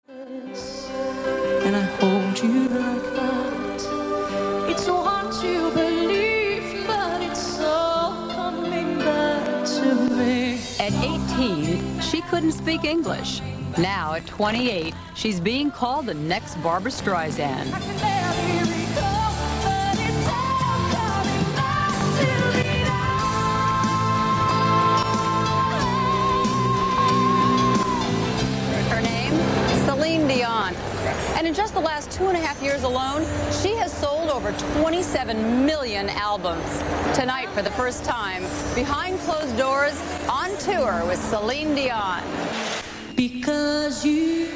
And I hold you like that. It's so hard to believe, but it's all coming back to me. At 18, she couldn't speak English. Now, at 28, she's being called the next Barbra Streisand. I can barely recall, but it's all coming back to me now. Her name? Celine Dion. And in just the last 2.5 years alone, she has sold over 27 million albums. Tonight, for the first time, behind closed doors, on tour with Celine Dion. Because you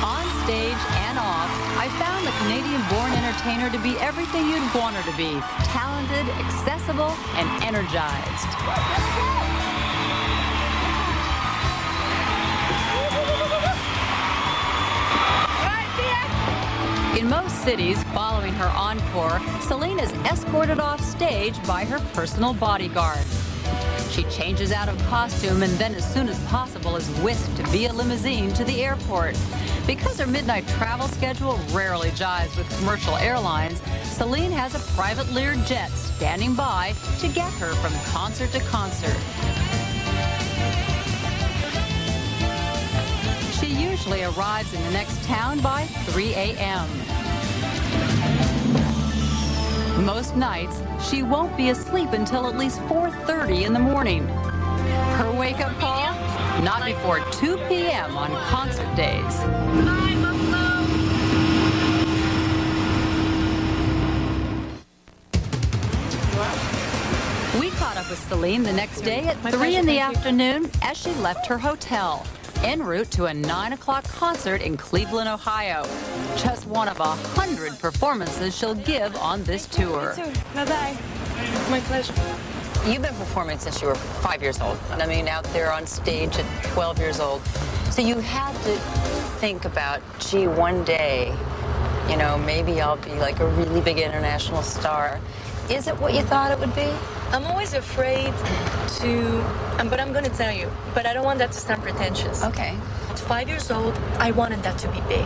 On stage and off, I found the Canadian-born entertainer to be everything you'd want her to be. Talented, accessible, and energized. In most cities, following her encore, Celine is escorted off stage by her personal bodyguard. She changes out of costume and then as soon as possible is whisked via limousine to the airport. Because her midnight travel schedule rarely jives with commercial airlines, Celine has a private Learjet standing by to get her from concert to concert. She usually arrives in the next town by 3 a.m. Most nights, she won't be asleep until at least 4:30 in the morning. Her wake-up call? Not before 2 p.m. on concert days. We caught up with Celine the next day at 3 in the afternoon as she left her hotel, en route to a 9 o'clock concert in Cleveland, Ohio. Just one of 100 performances she'll give on this tour. Bye-bye. My pleasure. You've been performing since you were 5 years old. I mean, out there on stage at 12 years old. So you had to think about, gee, one day, you know, maybe I'll be like a really big international star. Is it what you thought it would be? I'm always afraid to, but I'm going to tell you, but I don't want that to sound pretentious. Okay. At 5 years old, I wanted that to be big.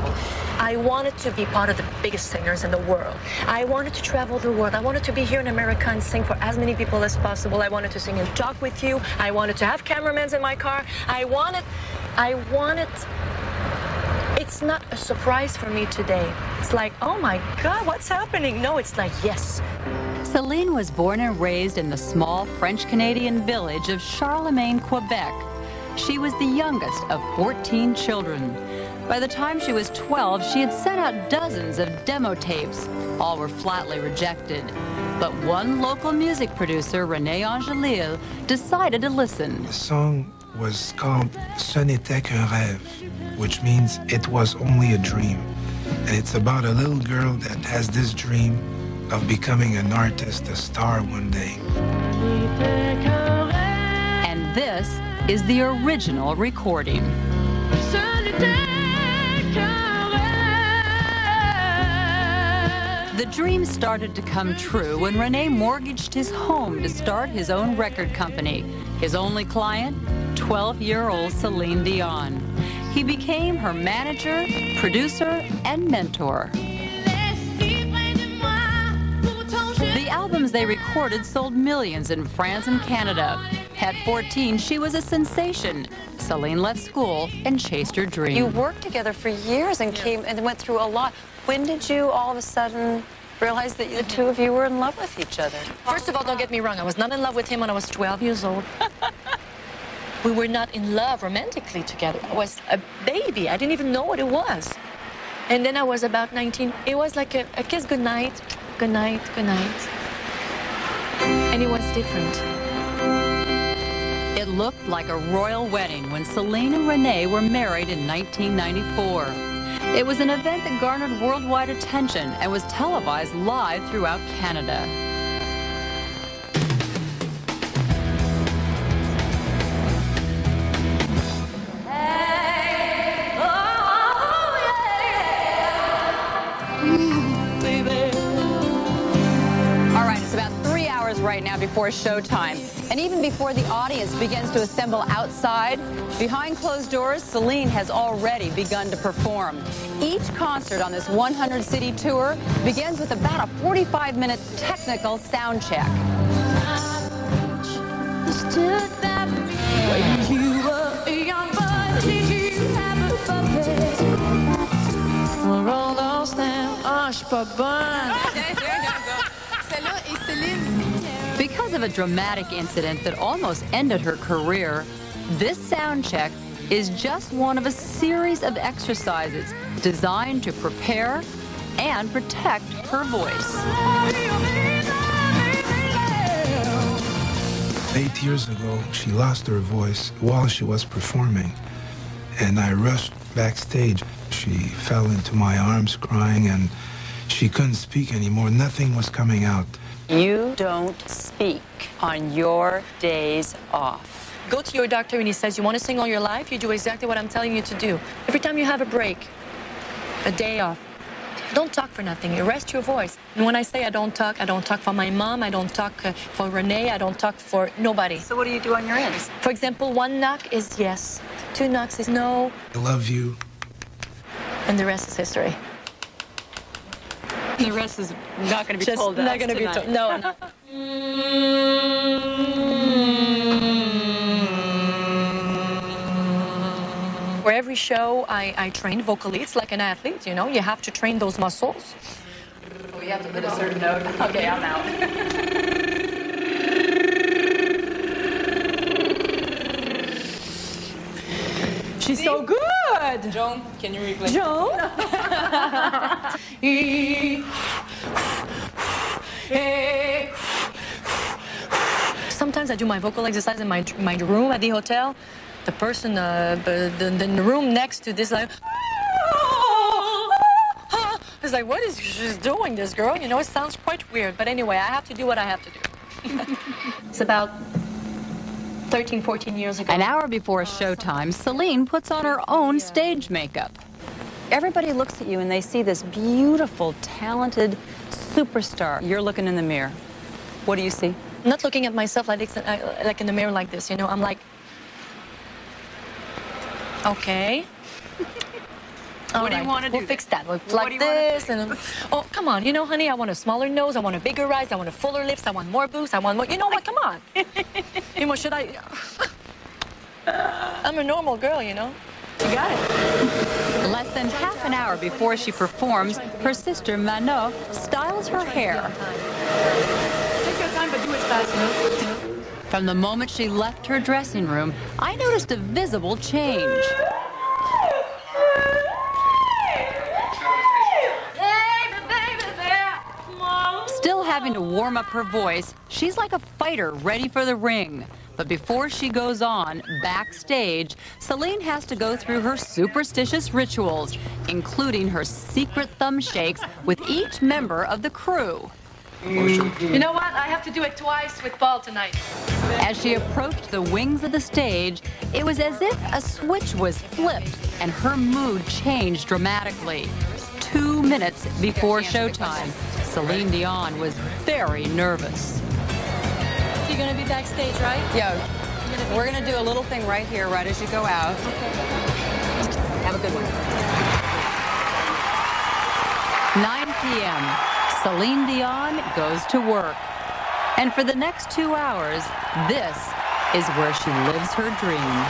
I wanted to be part of the biggest singers in the world. I wanted to travel the world. I wanted to be here in America and sing for as many people as possible. I wanted to sing and talk with you. I wanted to have cameramans in my car. I wanted, it's not a surprise for me today. It's like, oh my God, what's happening? No, it's like, yes. Celine was born and raised in the small French-Canadian village of Charlemagne, Quebec. She was the youngest of 14 children. By the time she was 12, she had sent out dozens of demo tapes. All were flatly rejected. But one local music producer, René Angelil, decided to listen. The song was called Ce n'était qu'un rêve, which means it was only a dream. And it's about a little girl that has this dream of becoming an artist, a star one day. And this is the original recording. The dream started to come true when René mortgaged his home to start his own record company. His only client, 12-year-old Celine Dion. He became her manager, producer, and mentor. The albums they recorded sold millions in France and Canada. At 14, she was a sensation. Celine left school and chased her dream. You worked together for years and came and went through a lot. When did you all of a sudden realize that the two of you were in love with each other? First of all, don't get me wrong. I was not in love with him when I was 12 years old. We were not in love romantically together. I was a baby. I didn't even know what it was. And then I was about 19. It was like a kiss goodnight, goodnight, goodnight. And it was different. It looked like a royal wedding when Celine and René were married in 1994. It was an event that garnered worldwide attention and was televised live throughout Canada. before showtime. And even before the audience begins to assemble outside, behind closed doors, Celine has already begun to perform. Each concert on this 100-city tour begins with about a 45-minute technical sound check. Because of a dramatic incident that almost ended her career, this sound check is just one of a series of exercises designed to prepare and protect her voice. 8 years ago, she lost her voice while she was performing, and I rushed backstage. She fell into my arms crying, and she couldn't speak anymore. Nothing was coming out. You don't speak on your days off. Go to your doctor and he says, you want to sing all your life? You do exactly what I'm telling you to do. Every time you have a break, a day off, don't talk for nothing. You rest your voice. And when I say I don't talk for my mom, I don't talk for Renee, I don't talk for nobody. So what do you do on your ends? For example, 1 knock is yes, 2 knocks is no, I love you. and the rest is history. The rest is not going to be Just told. not going to be told. No, no. For every show, I train vocally. It's like an athlete, you know. You have to train those muscles. We have to hit a certain note. Okay, I'm out. She's so good. Joan, can you replay? Joan. Sometimes I do my vocal exercise in my room at the hotel. The person in the room next to this, like, it's like, what is she doing, this girl? You know, it sounds quite weird. But anyway, I have to do what I have to do. It's about 13, 14 years ago. An hour before showtime, Celine puts on her own stage makeup. Everybody looks at you and they see this beautiful, talented superstar. You're looking in the mirror. What do you see? I'm not looking at myself like in the mirror like this, you know. I'm like, okay. What do you want to do? We'll fix that. We'll like this and oh, come on, you know, honey, I want a smaller nose, I want a bigger eyes, I want a fuller lips, I want more boobs, I want more. You know what? Come on. You know, should I? I'm a normal girl, you know. You got it. Less than half an hour before she performs, her sister Madonna styles her hair. Take your time, but do it fast, you know. From the moment she left her dressing room, I noticed a visible change. Still having to warm up her voice, she's like a fighter ready for the ring. But before she goes on, backstage, Celine has to go through her superstitious rituals, including her secret thumb shakes with each member of the crew. You know what? I have to do it twice with Paul tonight. As she approached the wings of the stage, it was as if a switch was flipped and her mood changed dramatically. 2 minutes before showtime, Celine Dion was very nervous. You're gonna be backstage, right? Yeah, we're gonna do a little thing right here, right as you go out. Have a good one. 9 p.m. Celine Dion goes to work. And for the next 2 hours, this is where she lives her dream.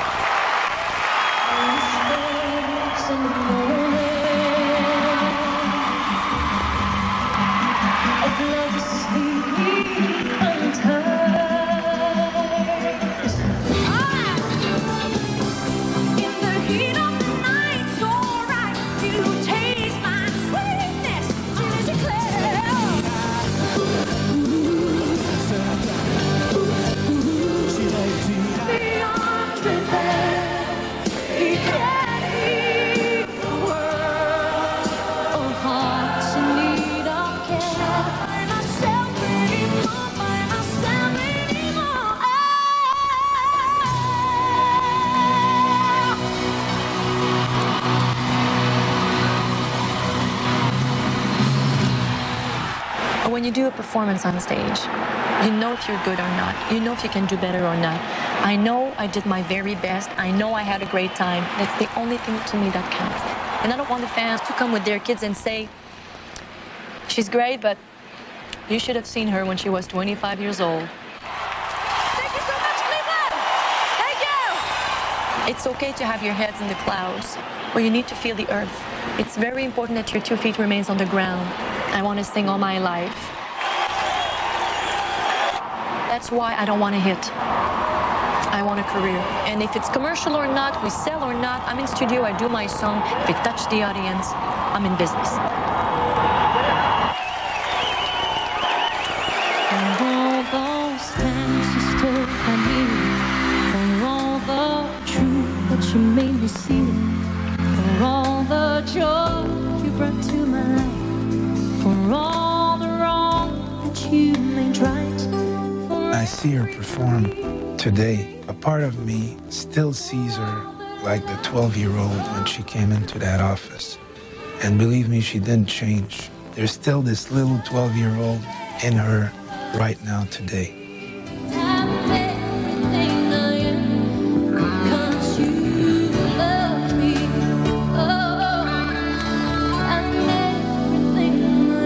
When you do a performance on stage, You know if you're good or not. You know if you can do better or not. I know I did my very best. I know I had a great time. That's the only thing to me that counts. And I don't want the fans to come with their kids and say, she's great, but you should have seen her when she was 25 years old. Thank you so much, Cleveland! Thank you! It's okay to have your heads in the clouds, but you need to feel the earth. It's very important that your 2 feet remains on the ground. I want to sing all my life. That's why I don't want a hit. I want a career. And if it's commercial or not, we sell or not, I'm in studio, I do my song. If it touches the audience, I'm in business. And all those times you stole from me, for all the truth that you made me see, for all the joy you brought to my life, for all the wrong that you made right. I see her perform today. A part of me still sees her like the 12-year-old when she came into that office. And believe me, she didn't change. There's still this little 12-year-old in her right now today. I'm everything I am because you love me. Oh, I'm everything I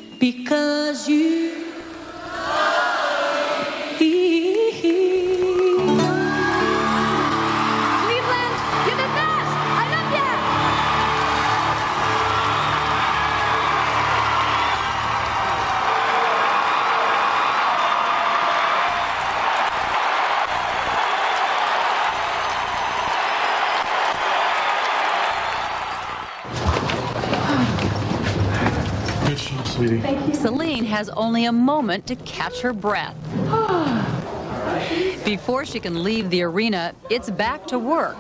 am because you. Celine has only a moment to catch her breath. Before she can leave the arena, it's back to work.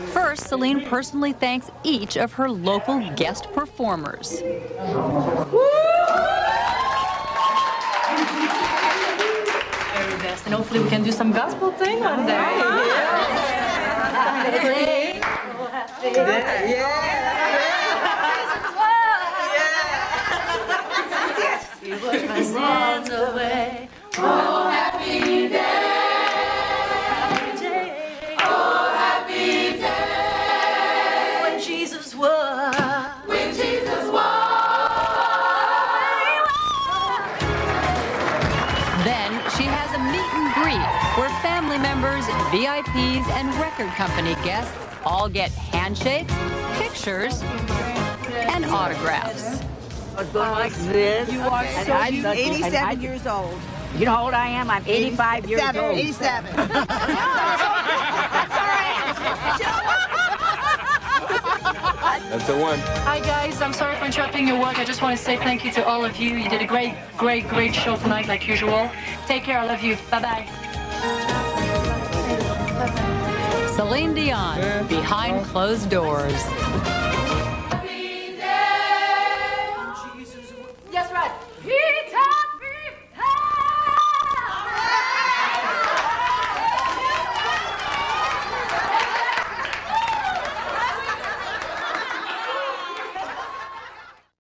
First, Celine personally thanks each of her local guest performers. Very best. And hopefully we can do some gospel thing one day. Wash my sins away. Oh, happy day. Oh, happy day. When Jesus was. When Jesus was. Then she has a meet and greet where family members, VIPs, and record company guests all get handshakes, pictures, and autographs. Like this. You are so I'm 87 years old. You know how old I am? I'm 85 years old. 87. That's the one. Hi guys, I'm sorry for interrupting your work. I just want to say thank you to all of you. You did a great show tonight like usual. Take care, I love you. Bye-bye. Celine Dion, Behind Closed Doors.